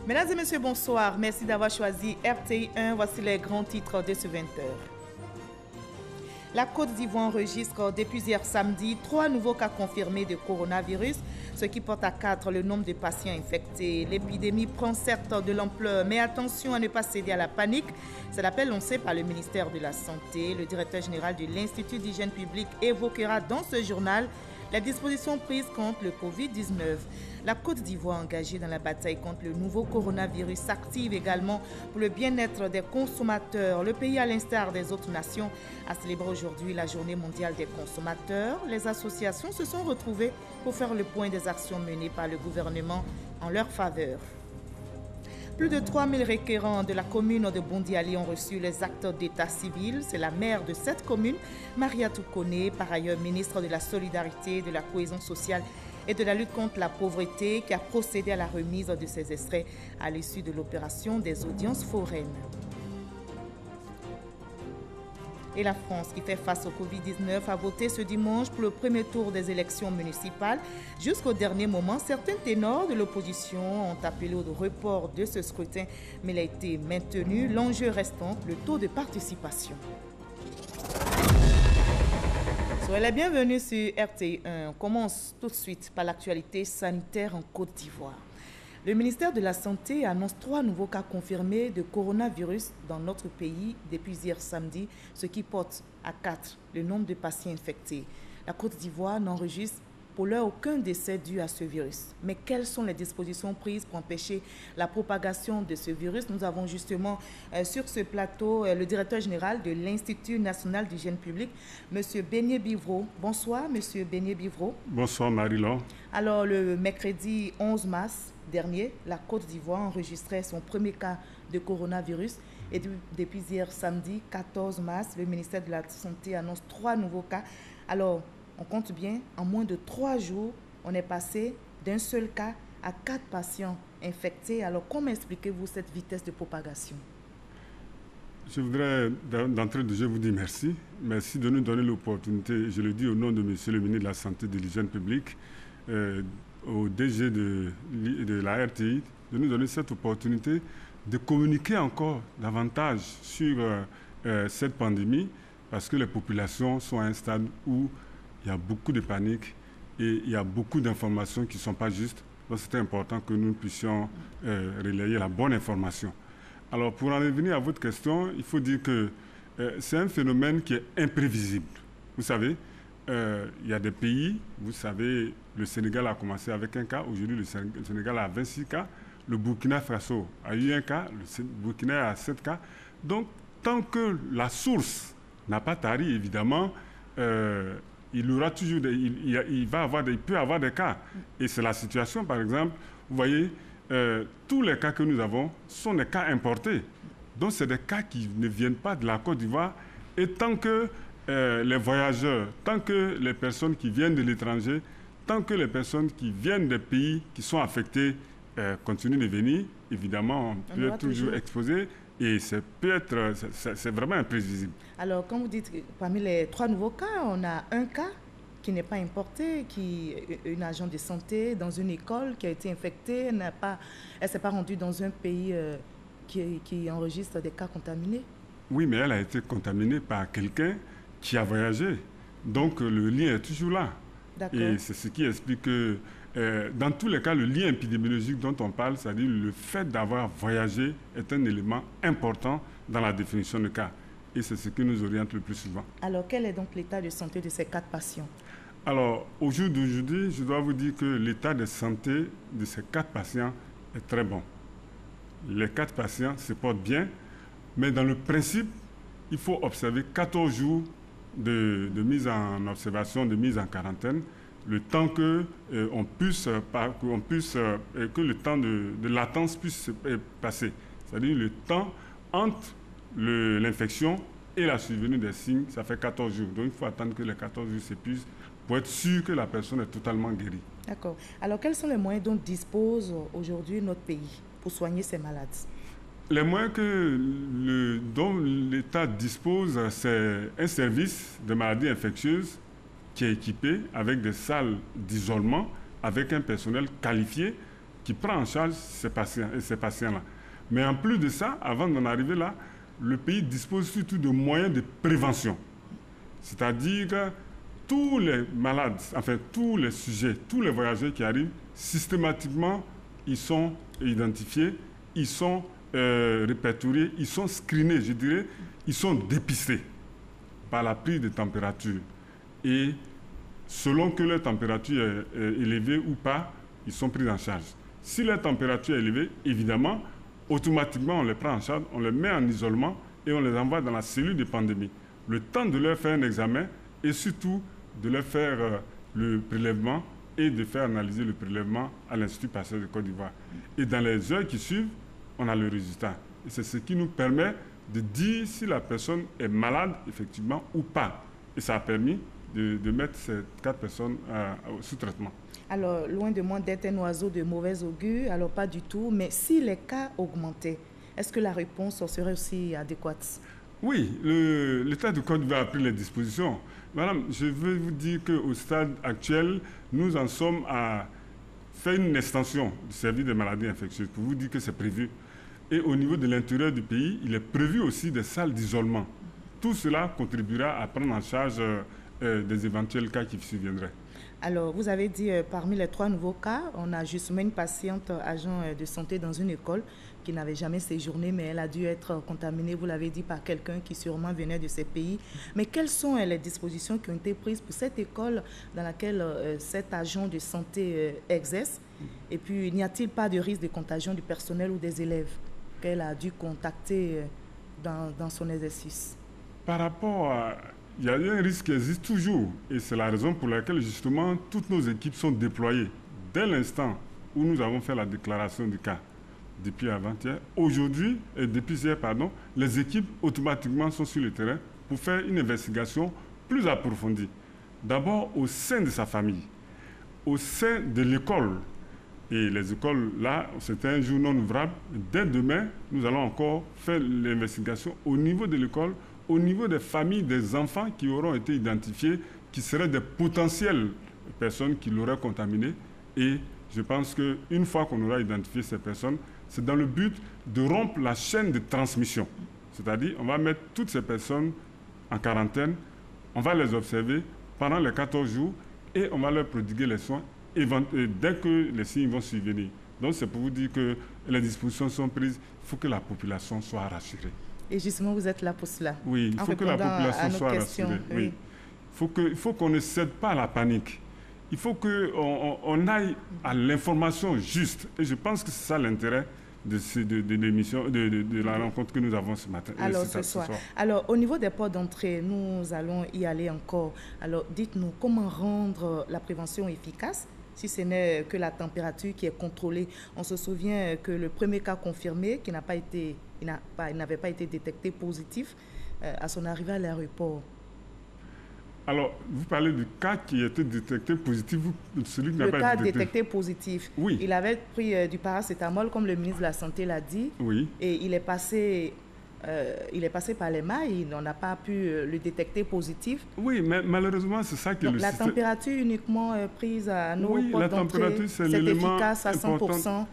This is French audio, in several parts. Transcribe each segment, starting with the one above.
Mesdames et messieurs, bonsoir. Merci d'avoir choisi RTI 1. Voici les grands titres de ce 20h. La Côte d'Ivoire enregistre depuis hier samedi 3 nouveaux cas confirmés de coronavirus, ce qui porte à 4 le nombre de patients infectés. L'épidémie prend certes de l'ampleur, mais attention à ne pas céder à la panique. C'est l'appel lancé par le ministère de la Santé. Le directeur général de l'Institut d'hygiène publique évoquera dans ce journal les dispositions prises contre le Covid-19. La Côte d'Ivoire engagée dans la bataille contre le nouveau coronavirus s'active également pour le bien-être des consommateurs. Le pays, à l'instar des autres nations, a célébré aujourd'hui la journée mondiale des consommateurs. Les associations se sont retrouvées pour faire le point des actions menées par le gouvernement en leur faveur. Plus de 3000 requérants de la commune de Bondiali ont reçu les actes d'état civil. C'est la maire de cette commune, Maria Toukoné, par ailleurs ministre de la Solidarité, de la Cohésion sociale et de la lutte contre la pauvreté, qui a procédé à la remise de ces extraits à l'issue de l'opération des audiences foraines. Et la France, qui fait face au Covid-19, a voté ce dimanche pour le premier tour des élections municipales. Jusqu'au dernier moment, certains ténors de l'opposition ont appelé au report de ce scrutin, mais il a été maintenu, l'enjeu restant le taux de participation. Soyez les bienvenus sur RTI 1. On commence tout de suite par l'actualité sanitaire en Côte d'Ivoire. Le ministère de la Santé annonce 3 nouveaux cas confirmés de coronavirus dans notre pays depuis hier samedi, ce qui porte à 4 le nombre de patients infectés. La Côte d'Ivoire n'enregistre pour l'heure aucun décès dû à ce virus. Mais quelles sont les dispositions prises pour empêcher la propagation de ce virus? Nous avons justement sur ce plateau le directeur général de l'Institut national d'hygiène publique, M. Beignet Bivreau. Bonsoir, M. Beignet Bivreau. Bonsoir, Marie-Laure. Alors, le mercredi 11 mars dernier, la Côte d'Ivoire enregistrait son premier cas de coronavirus. Et depuis hier samedi, 14 mars, le ministère de la Santé annonce 3 nouveaux cas. Alors, on compte bien, en moins de 3 jours, on est passé d'un seul cas à 4 patients infectés. Alors, comment expliquez-vous cette vitesse de propagation? Je voudrais d'entrée de jeu vous dire merci. Merci de nous donner l'opportunité, je le dis au nom de Monsieur le ministre de la Santé et de l'Hygiène publique, au DG de la RTI, de nous donner cette opportunité de communiquer encore davantage sur cette pandémie, parce que les populations sont à un stade où il y a beaucoup de panique et il y a beaucoup d'informations qui ne sont pas justes. Donc c'est important que nous puissions relayer la bonne information. Alors pour en revenir à votre question, il faut dire que c'est un phénomène qui est imprévisible. Vous savez, il y a des pays, vous savez, le Sénégal a commencé avec un cas, aujourd'hui le Sénégal a 26 cas, le Burkina Faso a eu un cas, le Burkina a 7 cas. Donc tant que la source n'a pas tari, évidemment, il aura toujours il peut avoir des cas. Et c'est la situation, par exemple, vous voyez, tous les cas que nous avons sont des cas importés. Donc c'est des cas qui ne viennent pas de la Côte d'Ivoire. Et tant que les voyageurs, tant que les personnes qui viennent de l'étranger, tant que les personnes qui viennent des pays qui sont affectés continuent de venir, évidemment, on peut être toujours exposé. Et c'est vraiment imprévisible. Alors, quand vous dites que parmi les 3 nouveaux cas, on a un cas qui n'est pas importé, une agent de santé dans une école qui a été infectée, elle ne s'est pas rendue dans un pays qui enregistre des cas contaminés. Oui, mais elle a été contaminée par quelqu'un qui a voyagé. Donc, le lien est toujours là. Et c'est ce qui explique que, dans tous les cas, le lien épidémiologique dont on parle, c'est-à-dire le fait d'avoir voyagé, est un élément important dans la définition de cas. Et c'est ce qui nous oriente le plus souvent. Alors, quel est donc l'état de santé de ces 4 patients? Alors, au jour d'aujourd'hui, je dois vous dire que l'état de santé de ces 4 patients est très bon. Les 4 patients se portent bien, mais dans le principe, il faut observer 14 jours de mise en observation, de mise en quarantaine, le temps que le temps de latence puisse passer. C'est-à-dire le temps entre l'infection et la survenue des signes, ça fait 14 jours. Donc il faut attendre que les 14 jours s'épuisent pour être sûr que la personne est totalement guérie. D'accord. Alors quels sont les moyens dont dispose aujourd'hui notre pays pour soigner ces malades? Les moyens dont l'État dispose, c'est un service de maladies infectieuses qui est équipé avec des salles d'isolement, avec un personnel qualifié qui prend en charge ces patients et ces patients-là. Mais en plus de ça, avant d'en arriver là, le pays dispose surtout de moyens de prévention. C'est-à-dire que tous les malades, enfin tous les sujets, tous les voyageurs qui arrivent, systématiquement, ils sont identifiés, ils sont répertoriés, ils sont screenés, je dirais, ils sont dépistés par la prise de température. Et selon que leur température est élevée ou pas, ils sont pris en charge. Si leur température est élevée, évidemment, automatiquement, on les prend en charge, on les met en isolement et on les envoie dans la cellule de pandémie. Le temps de leur faire un examen et surtout de leur faire le prélèvement et de faire analyser le prélèvement à l'Institut Pasteur de Côte d'Ivoire. Et dans les heures qui suivent, on a le résultat. Et c'est ce qui nous permet de dire si la personne est malade, effectivement, ou pas. Et ça a permis de mettre ces 4 personnes sous traitement. Alors, loin de moi d'être un oiseau de mauvais augure, alors pas du tout, mais si les cas augmentaient, est-ce que la réponse serait aussi adéquate? Oui, l'État de Côte d'Ivoire a pris les dispositions. Madame, je veux vous dire qu'au stade actuel, nous en sommes à faire une extension du service des maladies infectieuses pour vous dire que c'est prévu. Et au niveau de l'intérieur du pays, il est prévu aussi des salles d'isolement. Tout cela contribuera à prendre en charge des éventuels cas qui surviendraient. Alors, vous avez dit, parmi les 3 nouveaux cas, on a justement une patiente agent de santé dans une école qui n'avait jamais séjourné, mais elle a dû être contaminée, vous l'avez dit, par quelqu'un qui sûrement venait de ces pays. Mais quelles sont les dispositions qui ont été prises pour cette école dans laquelle cet agent de santé exerce? Et puis, n'y a-t-il pas de risque de contagion du personnel ou des élèves qu'elle a dû contacter dans son exercice? Par rapport à... Il y a un risque qui existe toujours et c'est la raison pour laquelle justement toutes nos équipes sont déployées. Dès l'instant où nous avons fait la déclaration du cas, depuis avant-hier, aujourd'hui, et depuis hier, pardon, les équipes automatiquement sont sur le terrain pour faire une investigation plus approfondie. D'abord au sein de sa famille, au sein de l'école. Et les écoles, là, c'est un jour non ouvrable. Dès demain, nous allons encore faire l'investigation au niveau de l'école, au niveau des familles, des enfants qui auront été identifiés, qui seraient des potentielles personnes qui l'auraient contaminé. Et je pense qu'une fois qu'on aura identifié ces personnes, c'est dans le but de rompre la chaîne de transmission. C'est-à-dire, on va mettre toutes ces personnes en quarantaine, on va les observer pendant les 14 jours et on va leur prodiguer les soins dès que les signes vont survenir. Donc, c'est pour vous dire que les dispositions sont prises. Il faut que la population soit rassurée. Et justement, vous êtes là pour cela. Oui, il faut que la population soit rassurée. Oui. Il faut qu'on ne cède pas à la panique. Il faut qu'on aille à l'information juste. Et je pense que c'est ça l'intérêt de l'émission, de la rencontre que nous avons ce matin. Alors, ce soir. Alors, au niveau des ports d'entrée, nous allons y aller encore. Alors, dites-nous, comment rendre la prévention efficace si ce n'est que la température qui est contrôlée? On se souvient que le premier cas confirmé, qui n'avait pas été détecté positif à son arrivée à l'aéroport. Alors, vous parlez du cas qui a été détecté positif, celui qui n'a pas été détecté. Le cas détecté positif. Oui. Il avait pris du paracétamol, comme le ministre de la Santé l'a dit. Oui. Et il est passé par les mailles, on n'a pas pu le détecter positif. Oui, mais malheureusement, c'est ça que donc, la température uniquement prise à nos portes d'entrée, c'est efficace à 100%.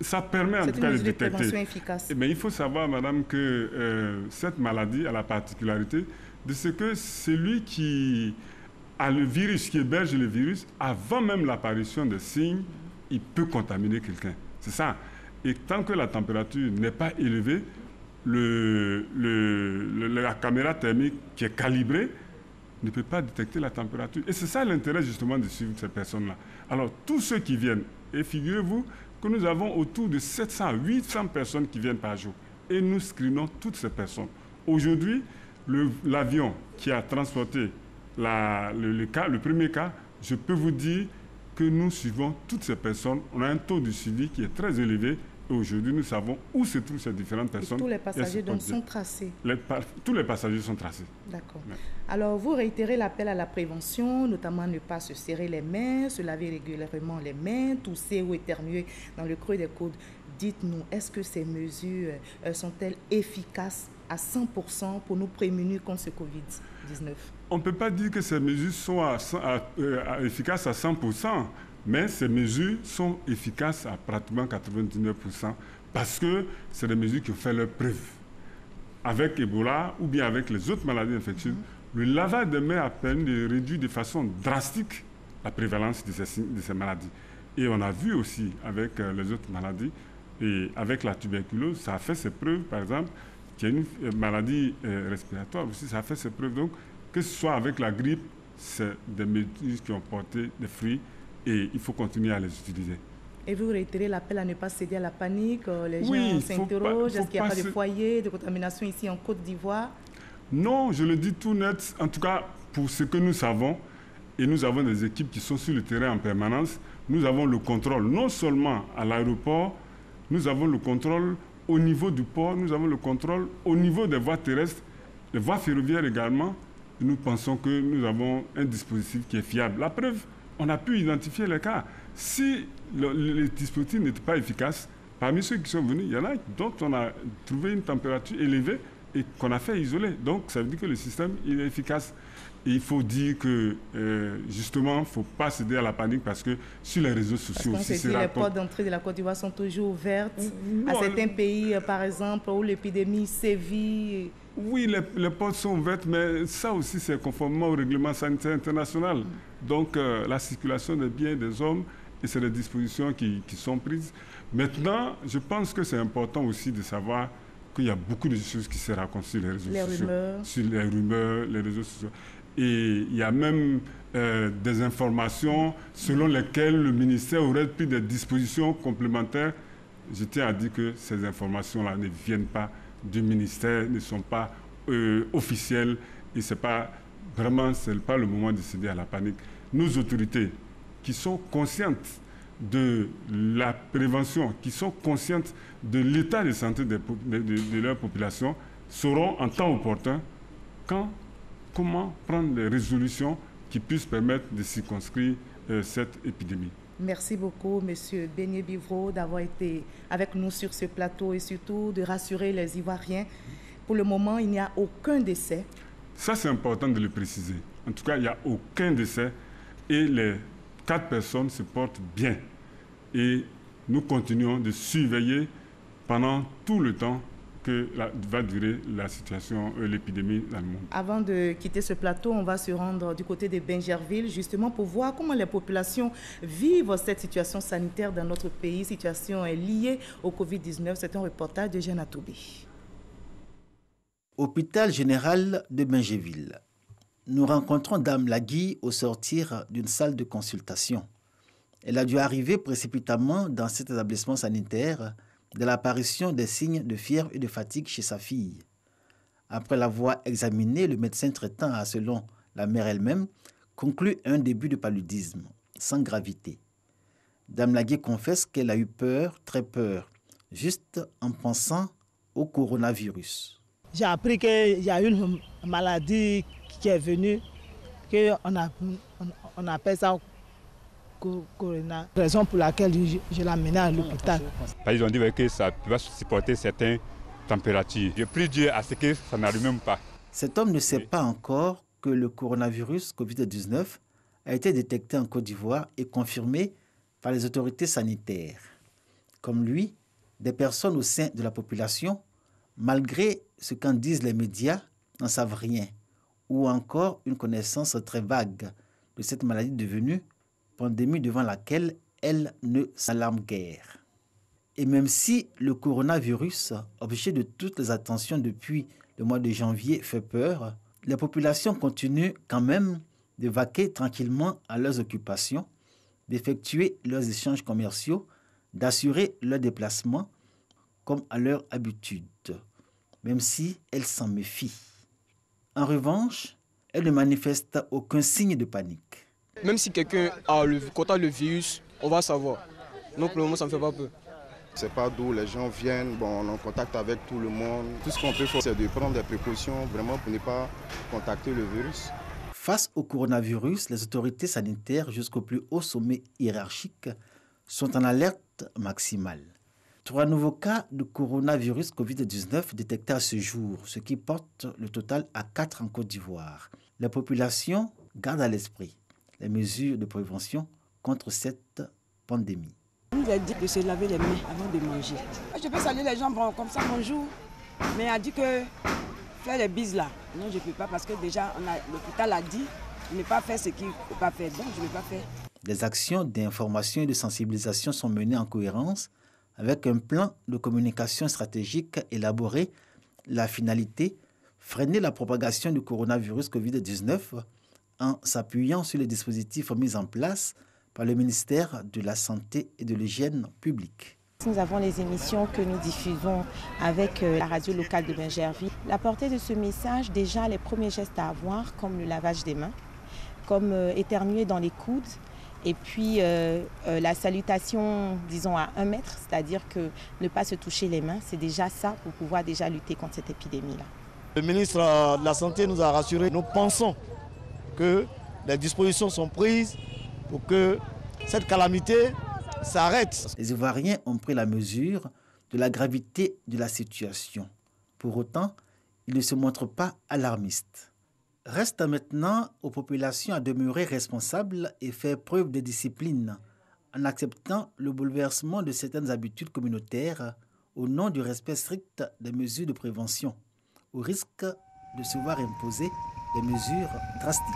Ça permet en tout cas de détecter. C'est une mesure de prévention efficace. Mais il faut savoir, madame, que cette maladie a la particularité de ce que celui qui a le virus, qui héberge le virus, avant même l'apparition des signes, il peut contaminer quelqu'un. C'est ça. Et tant que la température n'est pas élevée, la caméra thermique qui est calibrée ne peut pas détecter la température. Et c'est ça l'intérêt justement de suivre ces personnes-là. Alors, tous ceux qui viennent, et figurez-vous que nous avons autour de 700 à 800 personnes qui viennent par jour. Et nous screenons toutes ces personnes. Aujourd'hui, l'avion qui a transporté le premier cas, je peux vous dire que nous suivons toutes ces personnes. On a un taux de suivi qui est très élevé. Et aujourd'hui, nous savons où se trouvent ces différentes personnes. Et tous les passagers donc sont tracés. Tous les passagers sont tracés. D'accord. Ouais. Alors, vous réitérez l'appel à la prévention, notamment ne pas se serrer les mains, se laver régulièrement les mains, tousser ou éternuer dans le creux des coudes. Dites-nous, est-ce que ces mesures sont-elles efficaces à 100% pour nous prémunir contre ce Covid-19? On ne peut pas dire que ces mesures sont efficaces à 100%, mais ces mesures sont efficaces à pratiquement 99% parce que c'est des mesures qui ont fait leur preuve. Avec Ebola ou bien avec les autres maladies infectieuses, le lavage des mains a permis de réduire de façon drastique la prévalence de ces maladies. Et on a vu aussi avec les autres maladies, et avec la tuberculose, ça a fait ses preuves, par exemple, qu'il y a une maladie respiratoire aussi, ça a fait ses preuves. Donc, que ce soit avec la grippe, c'est des mesures qui ont porté des fruits et il faut continuer à les utiliser. Et vous réitérez l'appel à ne pas céder à la panique. Les gens s'interrogent. Est-ce qu'il n'y a pas de foyer de contamination ici en Côte d'Ivoire? Non, je le dis tout net. En tout cas, pour ce que nous savons, et nous avons des équipes qui sont sur le terrain en permanence, nous avons le contrôle non seulement à l'aéroport, nous avons le contrôle au niveau du port, nous avons le contrôle au niveau des voies terrestres, les voies ferroviaires également. Nous pensons que nous avons un dispositif qui est fiable. La preuve, on a pu identifier les cas. Si le dispositif n'était pas efficace, parmi ceux qui sont venus, il y en a dont on a trouvé une température élevée et qu'on a fait isoler. Donc, ça veut dire que le système il est efficace. Et il faut dire que, justement, il ne faut pas céder à la panique parce que sur les réseaux sociaux aussi... les portes d'entrée de la Côte d'Ivoire sont toujours ouvertes à certains pays, par exemple, où l'épidémie sévit. Oui, les portes sont ouvertes, mais ça aussi, c'est conformément au règlement sanitaire international. Donc, la circulation des biens et des hommes, et c'est des dispositions qui sont prises. Maintenant, je pense que c'est important aussi de savoir qu'il y a beaucoup de choses qui se racontent sur les réseaux sociaux. Sur les rumeurs, les réseaux sociaux. Et il y a même des informations selon lesquelles le ministère aurait pris des dispositions complémentaires. Je tiens à dire que ces informations-là ne viennent pas du ministère, ne sont pas officielles et c'est pas le moment de céder à la panique. Nos autorités qui sont conscientes de la prévention, qui sont conscientes de l'état de santé de leur population, sauront en temps opportun comment prendre les résolutions qui puissent permettre de circonscrire cette épidémie. Merci beaucoup, M. Beignet Bivro, d'avoir été avec nous sur ce plateau et surtout de rassurer les Ivoiriens. Pour le moment, il n'y a aucun décès. Ça, c'est important de le préciser. En tout cas, il n'y a aucun décès et les 4 personnes se portent bien. Et nous continuons de surveiller pendant tout le temps que va durer la situation, l'épidémie dans le monde. Avant de quitter ce plateau, on va se rendre du côté de Bingerville, justement pour voir comment les populations vivent cette situation sanitaire dans notre pays. Situation est liée au Covid-19. C'est un reportage de Jeanne Atoubé. Hôpital général de Bingerville. Nous rencontrons Dame Lagui au sortir d'une salle de consultation. Elle a dû arriver précipitamment dans cet établissement sanitaire de l'apparition des signes de fièvre et de fatigue chez sa fille. Après l'avoir examinée, le médecin traitant a, selon la mère elle-même, conclu un début de paludisme, sans gravité. Dame Lagui confesse qu'elle a eu peur, très peur, juste en pensant au coronavirus. J'ai appris qu'il y a une maladie qui est venue, qu'on appelle ça corona. Raison pour laquelle je l'ai amené à l'hôpital. Ils ont dit que ça va supporter certaines températures. Je prie Dieu à ce que ça n'arrive même pas. Cet homme ne sait pas encore que le coronavirus Covid-19 a été détecté en Côte d'Ivoire et confirmé par les autorités sanitaires. Comme lui, des personnes au sein de la population, malgré ce qu'en disent les médias, n'en savent rien, ou encore une connaissance très vague de cette maladie devenue pandémie devant laquelle elle ne s'alarme guère. Et même si le coronavirus, objet de toutes les attentions depuis le mois de janvier, fait peur, les populations continuent quand même de vaquer tranquillement à leurs occupations, d'effectuer leurs échanges commerciaux, d'assurer leurs déplacements comme à leur habitude, même si elles s'en méfient. En revanche, elles ne manifestent aucun signe de panique. Même si quelqu'un a contact le virus, on va savoir. Donc pour le moment, ça ne me fait pas peur. Je ne sais pas d'où les gens viennent, on est en contact avec tout le monde. Tout ce qu'on peut faire, c'est de prendre des précautions vraiment pour ne pas contacter le virus. Face au coronavirus, les autorités sanitaires jusqu'au plus haut sommet hiérarchique sont en alerte maximale. 3 nouveaux cas de coronavirus Covid-19 détectés à ce jour, ce qui porte le total à 4 en Côte d'Ivoire. La population garde à l'esprit les mesures de prévention contre cette pandémie. On nous a dit de se laver les mains avant de manger. Je peux saluer les gens, bon, comme ça, bonjour. Mais elle a dit que faire les bises là, non, je ne peux pas parce que déjà l'hôpital a dit de ne pas faire ce qu'il ne faut pas faire, donc je ne peux pas faire. Des actions d'information et de sensibilisation sont menées en cohérence avec un plan de communication stratégique élaboré. La finalité, freiner la propagation du coronavirus Covid-19 en s'appuyant sur les dispositifs mis en place par le ministère de la Santé et de l'Hygiène publique. Nous avons les émissions que nous diffusons avec la radio locale de Bingerville. La portée de ce message, déjà les premiers gestes à avoir, comme le lavage des mains, comme éternuer dans les coudes, et puis la salutation, disons, à 1 mètre, c'est-à-dire que ne pas se toucher les mains, c'est déjà ça pour pouvoir déjà lutter contre cette épidémie-là. Le ministre de la Santé nous a rassurés. Nous pensons que les dispositions sont prises pour que cette calamité s'arrête. Les Ivoiriens ont pris la mesure de la gravité de la situation. Pour autant, ils ne se montrent pas alarmistes. Reste maintenant aux populations à demeurer responsables et faire preuve de discipline en acceptant le bouleversement de certaines habitudes communautaires au nom du respect strict des mesures de prévention, au risque de se voir imposer des mesures drastiques.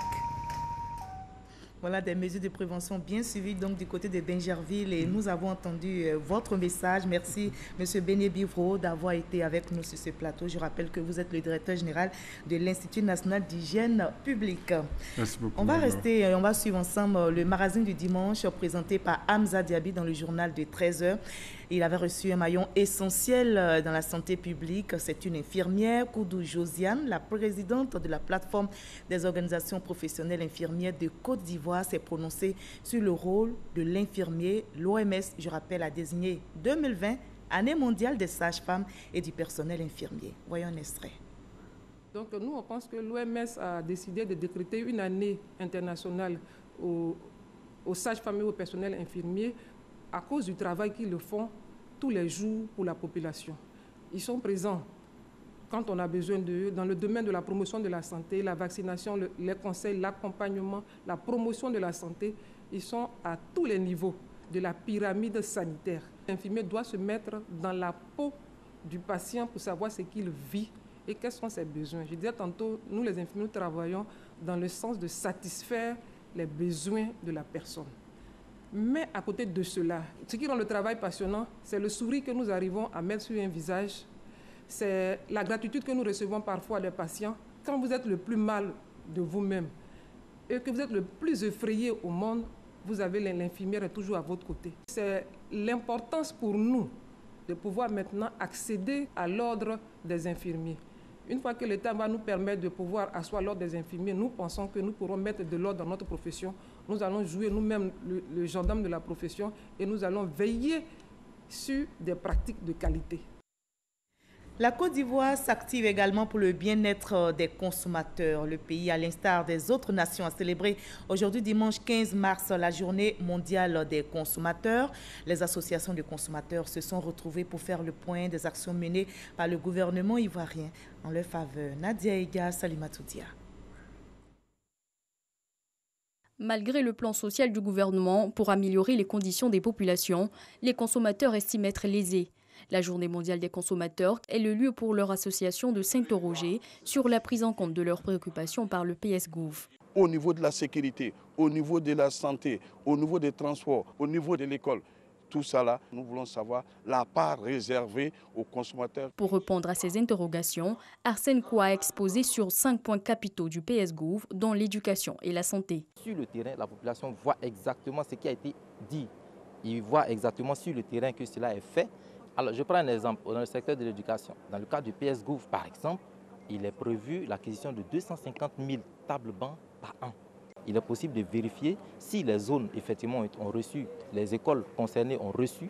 Voilà des mesures de prévention bien suivies donc du côté de Bingerville et nous avons entendu votre message. Merci M. Béné Bivro d'avoir été avec nous sur ce plateau. Je rappelle que vous êtes le directeur général de l'Institut national d'hygiène publique. Merci beaucoup. On va suivre ensemble le magazine du dimanche présenté par Hamza Diaby dans le journal de 13h. Il avait reçu un maillon essentiel dans la santé publique. C'est une infirmière, Koudou Josiane, la présidente de la plateforme des organisations professionnelles infirmières de Côte d'Ivoire, s'est prononcée sur le rôle de l'infirmier. L'OMS, je rappelle, a désigné 2020 année mondiale des sages-femmes et du personnel infirmier. Voyons un extrait. Donc nous, on pense que l'OMS a décidé de décréter une année internationale aux sages-femmes et au personnel infirmier à cause du travail qu'ils font tous les jours pour la population. Ils sont présents quand on a besoin d'eux dans le domaine de la promotion de la santé, la vaccination, les conseils, l'accompagnement, la promotion de la santé. Ils sont à tous les niveaux de la pyramide sanitaire. L'infirmier doit se mettre dans la peau du patient pour savoir ce qu'il vit et quels sont ses besoins. Je disais tantôt, nous les infirmiers, nous travaillons dans le sens de satisfaire les besoins de la personne. Mais à côté de cela, ce qui rend le travail passionnant, c'est le sourire que nous arrivons à mettre sur un visage, c'est la gratitude que nous recevons parfois des patients. Quand vous êtes le plus mal de vous-même et que vous êtes le plus effrayé au monde, vous avez l'infirmière toujours à votre côté. C'est l'importance pour nous de pouvoir maintenant accéder à l'ordre des infirmiers. Une fois que l'État va nous permettre de pouvoir asseoir l'ordre des infirmiers, nous pensons que nous pourrons mettre de l'ordre dans notre profession. Nous allons jouer nous-mêmes le gendarme de la profession et nous allons veiller sur des pratiques de qualité. La Côte d'Ivoire s'active également pour le bien-être des consommateurs. Le pays, à l'instar des autres nations, a célébré aujourd'hui dimanche 15 mars la journée mondiale des consommateurs. Les associations de consommateurs se sont retrouvées pour faire le point des actions menées par le gouvernement ivoirien en leur faveur. Nadia Ega, Salimatoudia. Malgré le plan social du gouvernement pour améliorer les conditions des populations, les consommateurs estiment être lésés. La Journée mondiale des consommateurs est le lieu pour leur association de s'interroger sur la prise en compte de leurs préoccupations par le PS-Gouv. Au niveau de la sécurité, au niveau de la santé, au niveau des transports, au niveau de l'école, tout ça là, nous voulons savoir la part réservée aux consommateurs. Pour répondre à ces interrogations, Arsène Koua a exposé sur 5 points capitaux du PS-Gouv, dont l'éducation et la santé. Sur le terrain, la population voit exactement ce qui a été dit. Ils voient exactement sur le terrain que cela est fait. Alors, je prends un exemple dans le secteur de l'éducation. Dans le cas du PS-Gouv, par exemple, il est prévu l'acquisition de 250 000 tables bancs par an. Il est possible de vérifier si les zones, effectivement, ont reçu, les écoles concernées ont reçu.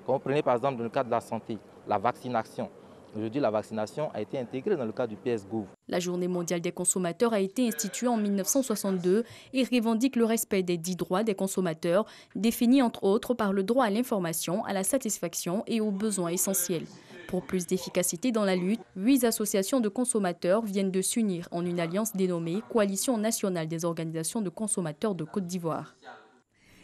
Quand vous prenez, par exemple, dans le cas de la santé, la vaccination, Aujourd'hui, la vaccination a été intégrée dans le cadre du PS Gouv. La Journée mondiale des consommateurs a été instituée en 1962 et revendique le respect des 10 droits des consommateurs, définis entre autres par le droit à l'information, à la satisfaction et aux besoins essentiels. Pour plus d'efficacité dans la lutte, 8 associations de consommateurs viennent de s'unir en une alliance dénommée Coalition nationale des organisations de consommateurs de Côte d'Ivoire.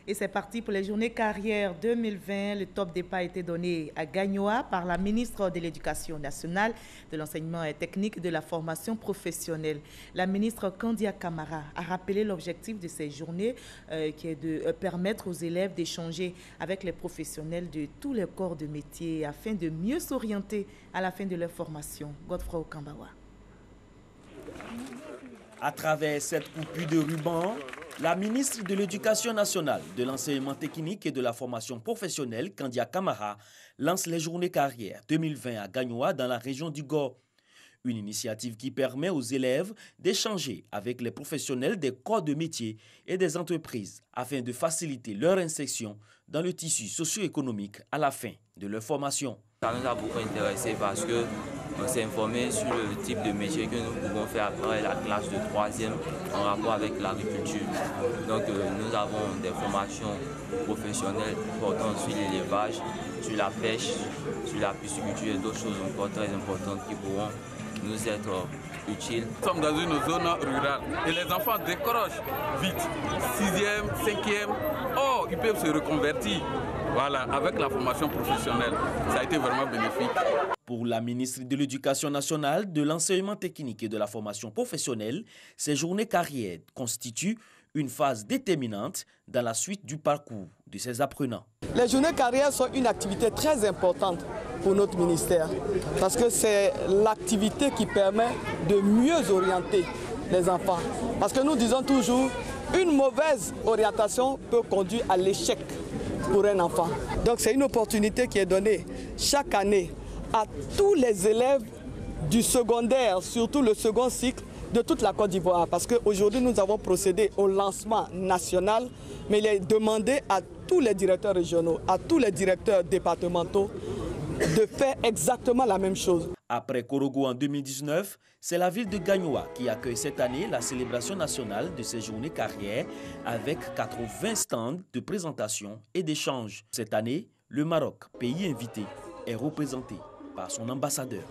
Et c'est parti pour les journées carrières 2020. Le top départ a été donné à Gagnoa par la ministre de l'Éducation nationale, de l'enseignement technique et de la formation professionnelle. La ministre Kandia Camara a rappelé l'objectif de ces journées qui est de permettre aux élèves d'échanger avec les professionnels de tous les corps de métier afin de mieux s'orienter à la fin de leur formation. Godefroy Okambawa. À travers cette coupure de ruban, la ministre de l'Éducation nationale, de l'enseignement technique et de la formation professionnelle, Kandia Camara, lance les journées carrières 2020 à Gagnoa dans la région du Gor. Une initiative qui permet aux élèves d'échanger avec les professionnels des corps de métier et des entreprises afin de faciliter leur insertion dans le tissu socio-économique à la fin de leur formation. Ça nous a beaucoup intéressé parce qu'on s'est informé sur le type de métier que nous pouvons faire après la classe de 3e en rapport avec l'agriculture. Donc nous avons des formations professionnelles portant sur l'élevage, sur la pêche, sur la pisciculture et d'autres choses encore très importantes qui pourront nous être utiles. Nous sommes dans une zone rurale et les enfants décrochent vite. 6e, 5e, oh, ils peuvent se reconvertir. Voilà, avec la formation professionnelle, ça a été vraiment bénéfique. Pour la ministre de l'Éducation nationale, de l'enseignement technique et de la formation professionnelle, ces journées carrières constituent une phase déterminante dans la suite du parcours de ces apprenants. Les journées carrières sont une activité très importante pour notre ministère parce que c'est l'activité qui permet de mieux orienter les enfants. Parce que nous disons toujours, une mauvaise orientation peut conduire à l'échec pour un enfant. Donc c'est une opportunité qui est donnée chaque année à tous les élèves du secondaire, surtout le second cycle de toute la Côte d'Ivoire. Parce qu'aujourd'hui nous avons procédé au lancement national, mais il est demandé à tous les directeurs régionaux, à tous les directeurs départementaux de faire exactement la même chose. Après Korogo en 2019, c'est la ville de Gagnoa qui accueille cette année la célébration nationale de ces journées carrières avec 80 stands de présentation et d'échange. Cette année, le Maroc, pays invité, est représenté par son ambassadeur.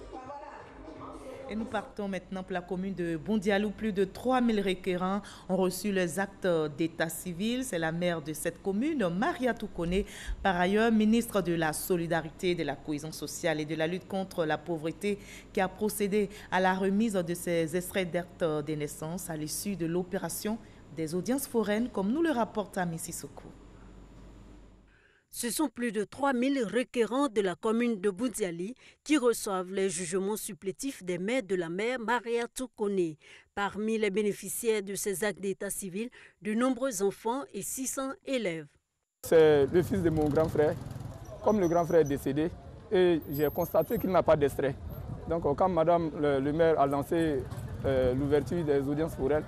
Et nous partons maintenant pour la commune de Bondialou. Plus de 3000 requérants ont reçu les actes d'état civil. C'est la maire de cette commune, Maria Toukone, par ailleurs ministre de la Solidarité, de la Cohésion sociale et de la lutte contre la pauvreté, qui a procédé à la remise de ces extraits d'actes de naissance à l'issue de l'opération des audiences foraines, comme nous le rapporte Ami Sissoko. Ce sont plus de 3000 requérants de la commune de Bondiali qui reçoivent les jugements supplétifs des maires de la maire Maria Toukone. Parmi les bénéficiaires de ces actes d'état civil, de nombreux enfants et 600 élèves. C'est le fils de mon grand frère. Comme le grand frère est décédé, et j'ai constaté qu'il n'a pas d'extrait. Donc quand madame le maire a lancé l'ouverture des audiences foraines,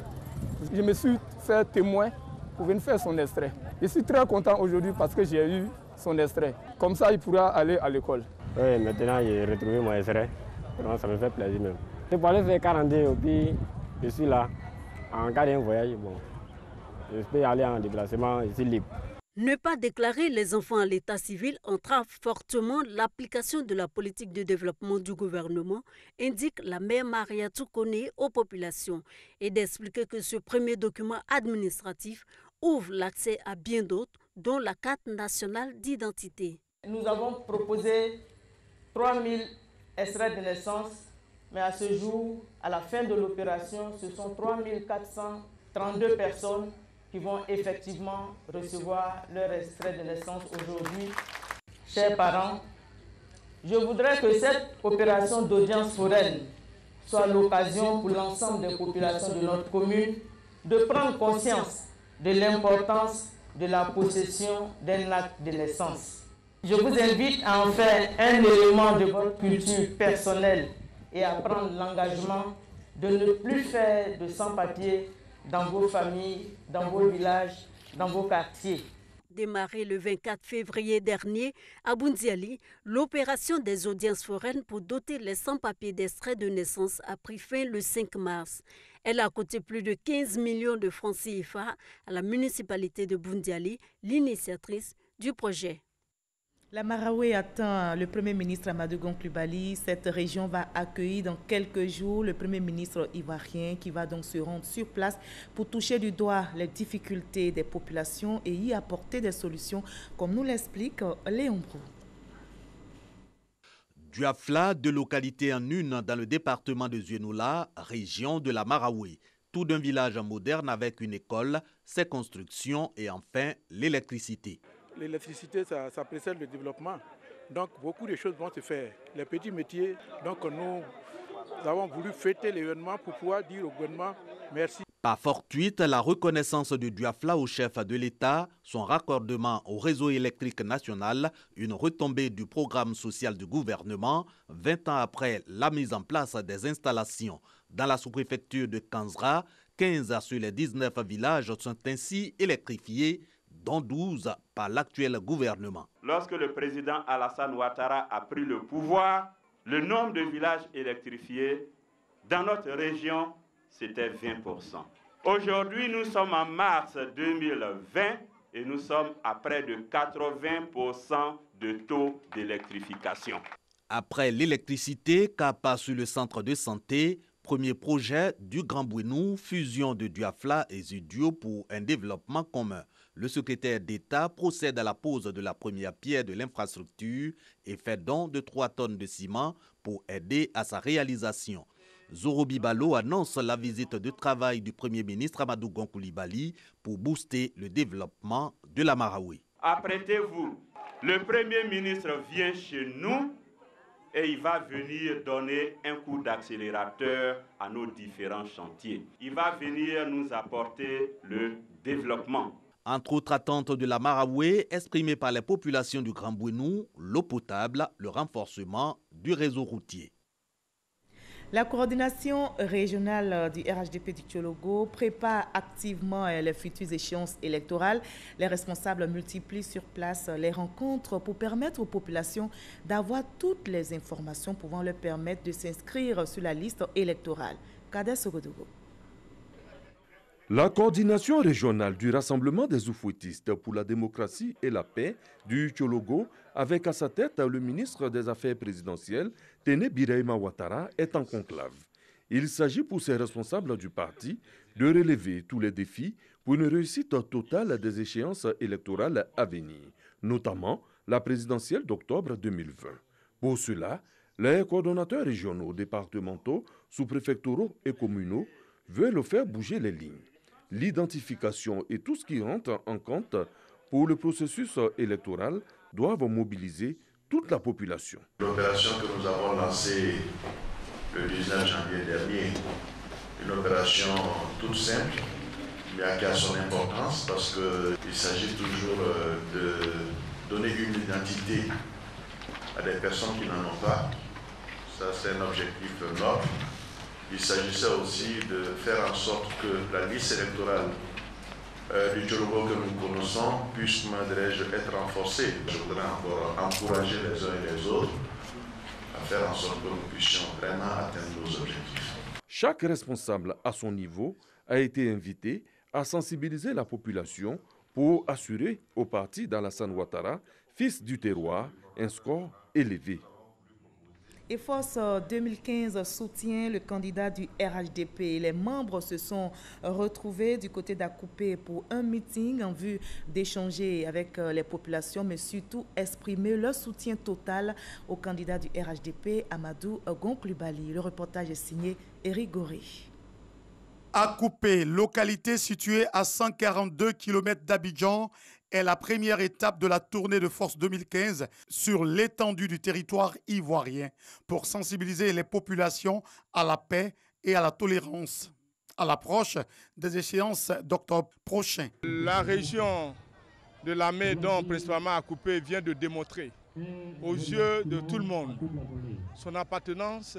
je me suis fait témoin pour venir faire son extrait. Je suis très content aujourd'hui parce que j'ai eu son extrait. Comme ça, il pourra aller à l'école. Oui, maintenant j'ai retrouvé mon extrait. Vraiment, ça me fait plaisir même. Je pourrais faire 42 et puis je suis là. En cas d'un voyage, bon, je peux aller en déplacement ici libre. Ne pas déclarer les enfants à l'état civil entrave fortement l'application de la politique de développement du gouvernement, indique la maire Maria Toukone aux populations, et d'expliquer que ce premier document administratif ouvre l'accès à bien d'autres, dont la carte nationale d'identité. Nous avons proposé 3000 extraits de naissance, mais à ce jour, à la fin de l'opération, ce sont 3432 personnes qui vont effectivement recevoir leur extrait de naissance aujourd'hui. Chers parents, je voudrais que cette opération d'audience foraine soit l'occasion pour l'ensemble des populations de notre commune de prendre conscience de l'importance de la possession d'un acte de naissance. Je vous invite à en faire un élément de votre culture personnelle et à prendre l'engagement de ne plus faire de sans-papiers dans vos familles, dans vos villages, dans vos quartiers. démarré le 24 février dernier à Boundiali, l'opération des audiences foraines pour doter les sans-papiers d'extrait de naissance a pris fin le 5 mars. Elle a coûté plus de 15 millions de francs CFA à la municipalité de Boundiali, l'initiatrice du projet. La Maraoué attend le Premier ministre Amadou Gon Coulibaly. Cette région va accueillir dans quelques jours le Premier ministre ivoirien qui va donc se rendre sur place pour toucher du doigt les difficultés des populations et y apporter des solutions, comme nous l'explique Léon Brou. Duafla, deux localités en une dans le département de Zouenoula, région de la Maraoué. Tout d'un village moderne avec une école, ses constructions et enfin l'électricité. L'électricité, ça précède le développement. Donc beaucoup de choses vont se faire. Les petits métiers, donc nous avons voulu fêter l'événement pour pouvoir dire au gouvernement merci. Par fortuite, la reconnaissance de Duafla au chef de l'État, son raccordement au réseau électrique national, une retombée du programme social du gouvernement, 20 ans après la mise en place des installations. Dans la sous-préfecture de Kanzra, 15 sur les 19 villages sont ainsi électrifiés, dont 12 par l'actuel gouvernement. Lorsque le président Alassane Ouattara a pris le pouvoir, le nombre de villages électrifiés dans notre région, c'était 20%. Aujourd'hui, nous sommes en mars 2020 et nous sommes à près de 80% de taux d'électrification. Après l'électricité, Kapa sur le centre de santé, premier projet du Grand Bouinou, fusion de Duafla et Zudio pour un développement commun. Le secrétaire d'État procède à la pose de la première pierre de l'infrastructure et fait don de 3 tonnes de ciment pour aider à sa réalisation. Zoro Bibalo annonce la visite de travail du Premier ministre Amadou Gon Coulibaly pour booster le développement de la Maraoué. Apprêtez-vous, le Premier ministre vient chez nous et il va venir donner un coup d'accélérateur à nos différents chantiers. Il va venir nous apporter le développement. Entre autres attentes de la Maraoué, exprimées par les populations du Grand Bouinou, l'eau potable, le renforcement du réseau routier. La coordination régionale du RHDP du Tchologo prépare activement les futures échéances électorales. Les responsables multiplient sur place les rencontres pour permettre aux populations d'avoir toutes les informations pouvant leur permettre de s'inscrire sur la liste électorale. Kader Sogodogo. La coordination régionale du Rassemblement des Oufouettistes pour la démocratie et la paix du Tchologo, avec à sa tête le ministre des Affaires présidentielles, Téné Birahima Ouattara, est en conclave. Il s'agit pour ces responsables du parti de relever tous les défis pour une réussite totale des échéances électorales à venir, notamment la présidentielle d'octobre 2020. Pour cela, les coordonnateurs régionaux, départementaux, sous-préfectoraux et communaux veulent faire bouger les lignes. L'identification et tout ce qui rentre en compte pour le processus électoral doivent mobiliser toute la population. L'opération que nous avons lancée le 19 janvier dernier, une opération toute simple, mais qui a son importance parce qu'il s'agit toujours de donner une identité à des personnes qui n'en ont pas. Ça, c'est un objectif noble. Il s'agissait aussi de faire en sorte que la liste électorale du Tchologo que nous connaissons puisse, être renforcée. Je voudrais encore encourager les uns et les autres à faire en sorte que nous puissions vraiment atteindre nos objectifs. Chaque responsable à son niveau a été invité à sensibiliser la population pour assurer au parti d'Alassane Ouattara, fils du terroir, un score élevé. Et Force 2015 soutient le candidat du RHDP. Les membres se sont retrouvés du côté d'Akoupé pour un meeting en vue d'échanger avec les populations, mais surtout exprimer leur soutien total au candidat du RHDP, Amadou Gon Coulibaly. Le reportage est signé Éric Goré. Akoupé, localité située à 142 km d'Abidjan, est la première étape de la tournée de Force 2015 sur l'étendue du territoire ivoirien pour sensibiliser les populations à la paix et à la tolérance à l'approche des échéances d'octobre prochain. La région de la Médon, principalement Akoupé, vient de démontrer aux yeux de tout le monde son appartenance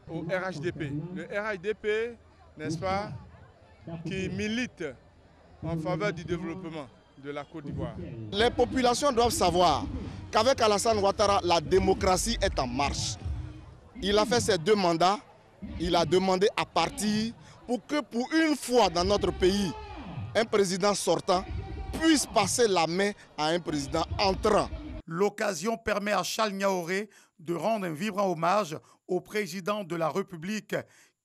au RHDP. Le RHDP, n'est-ce pas, qui milite en faveur du développement. de la Côte d'Ivoire. Les populations doivent savoir qu'avec Alassane Ouattara, la démocratie est en marche. Il a fait ses 2 mandats, il a demandé à partir pour que pour une fois dans notre pays, un président sortant puisse passer la main à un président entrant. L'occasion permet à Charles Niaouré de rendre un vibrant hommage au président de la République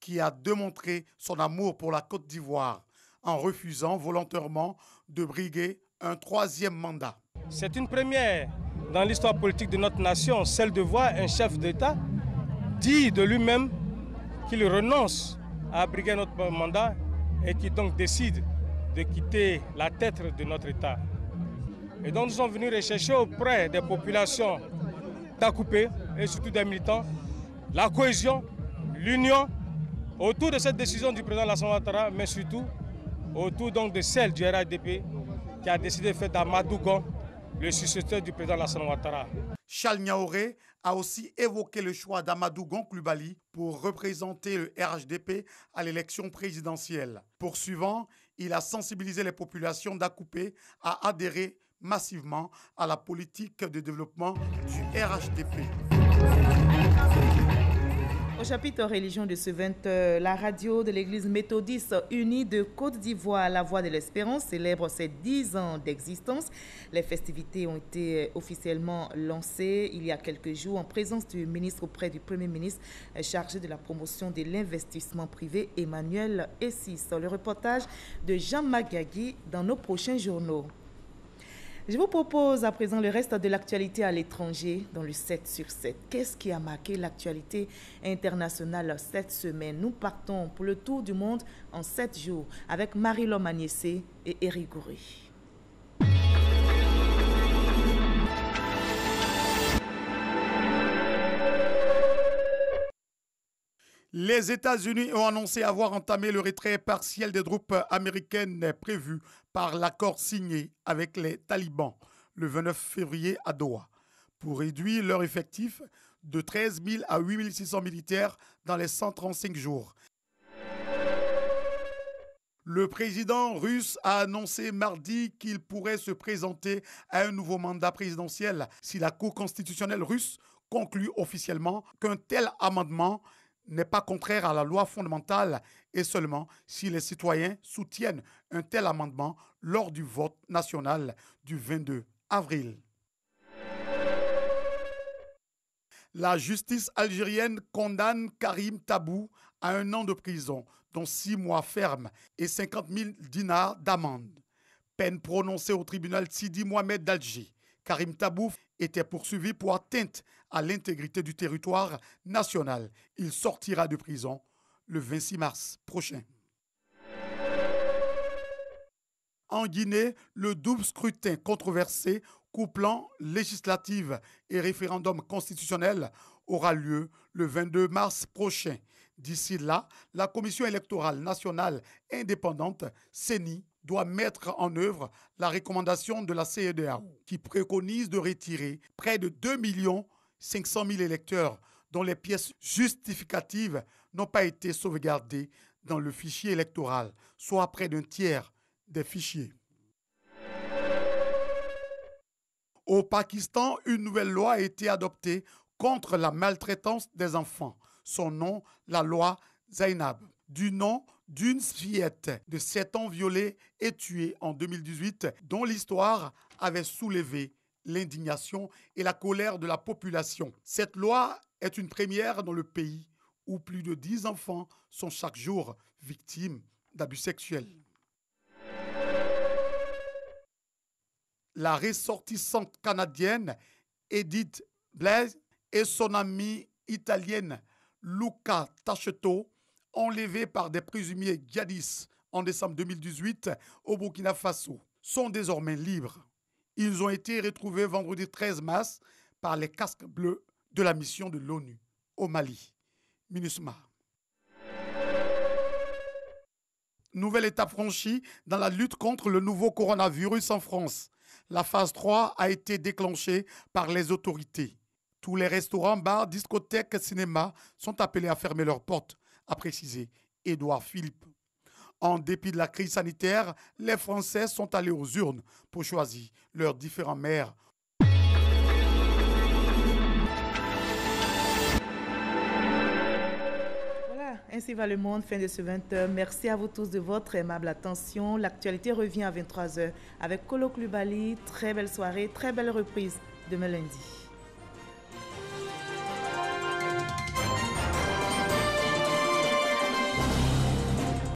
qui a démontré son amour pour la Côte d'Ivoire en refusant volontairement de briguer un 3e mandat. C'est une première dans l'histoire politique de notre nation, celle de voir un chef d'État dire de lui-même qu'il renonce à briguer notre mandat et qui donc décide de quitter la tête de notre État. Et donc nous sommes venus rechercher auprès des populations d'Akoupé et surtout des militants la cohésion, l'union autour de cette décision du président Alassane Ouattara, mais surtout autour donc de celle du RHDP qui a décidé de faire d'Amadou Gon le successeur du président Alassane Ouattara. Charles Niaouré a aussi évoqué le choix d'Amadou Gon Coulibaly pour représenter le RHDP à l'élection présidentielle. Poursuivant, il a sensibilisé les populations d'Akoupé à adhérer massivement à la politique de développement du RHDP. Au chapitre religion de ce 20h, la radio de l'église méthodiste unie de Côte d'Ivoire, La Voix de l'Espérance, célèbre ses 10 ans d'existence. Les festivités ont été officiellement lancées il y a quelques jours en présence du ministre auprès du Premier ministre chargé de la promotion de l'investissement privé, Emmanuel Essis. Le reportage de Jean Magagui dans nos prochains journaux. Je vous propose à présent le reste de l'actualité à l'étranger dans le 7 sur 7. Qu'est-ce qui a marqué l'actualité internationale cette semaine? Nous partons pour le tour du monde en 7 jours avec Marie-Laure Magnessé et Éric Goury. Les États-Unis ont annoncé avoir entamé le retrait partiel des troupes américaines prévues par l'accord signé avec les talibans le 29 février à Doha pour réduire leur effectif de 13 000 à 8 600 militaires dans les 135 jours. Le président russe a annoncé mardi qu'il pourrait se présenter à un nouveau mandat présidentiel si la Cour constitutionnelle russe conclut officiellement qu'un tel amendement n'est pas contraire à la loi fondamentale et seulement si les citoyens soutiennent un tel amendement lors du vote national du 22 avril. La justice algérienne condamne Karim Tabou à 1 an de prison, dont 6 mois fermes et 50 000 dinars d'amende. Peine prononcée au tribunal Sidi Mohamed d'Alger. Karim Tabou était poursuivi pour atteinte à l'intégrité du territoire national. Il sortira de prison le 26 mars prochain. En Guinée, le double scrutin controversé couplant législative et référendum constitutionnel aura lieu le 22 mars prochain. D'ici là, la Commission électorale nationale indépendante, CENI, doit mettre en œuvre la recommandation de la CEDEAO qui préconise de retirer près de 2 500 000 électeurs dont les pièces justificatives n'ont pas été sauvegardées dans le fichier électoral, soit près d'un tiers des fichiers. Au Pakistan, une nouvelle loi a été adoptée contre la maltraitance des enfants. Son nom, la loi Zainab, du nom d'une fillette de 7 ans violée et tuée en 2018, dont l'histoire avait soulevé l'indignation et la colère de la population. Cette loi est une première dans le pays où plus de 10 enfants sont chaque jour victimes d'abus sexuels. La ressortissante canadienne Edith Blaise et son amie italienne Luca Tacheto, enlevés par des présumés djihadistes en décembre 2018 au Burkina Faso, sont désormais libres. Ils ont été retrouvés vendredi 13 mars par les casques bleus de la mission de l'ONU au Mali, MINUSMA. Nouvelle étape franchie dans la lutte contre le nouveau coronavirus en France. La phase 3 a été déclenchée par les autorités. Tous les restaurants, bars, discothèques, cinémas sont appelés à fermer leurs portes, a précisé Édouard Philippe. En dépit de la crise sanitaire, les Français sont allés aux urnes pour choisir leurs différents maires. Ainsi va le monde, fin de ce 20h. Merci à vous tous de votre aimable attention. L'actualité revient à 23h avec Kolo Klubali. Très belle soirée, très belle reprise demain lundi.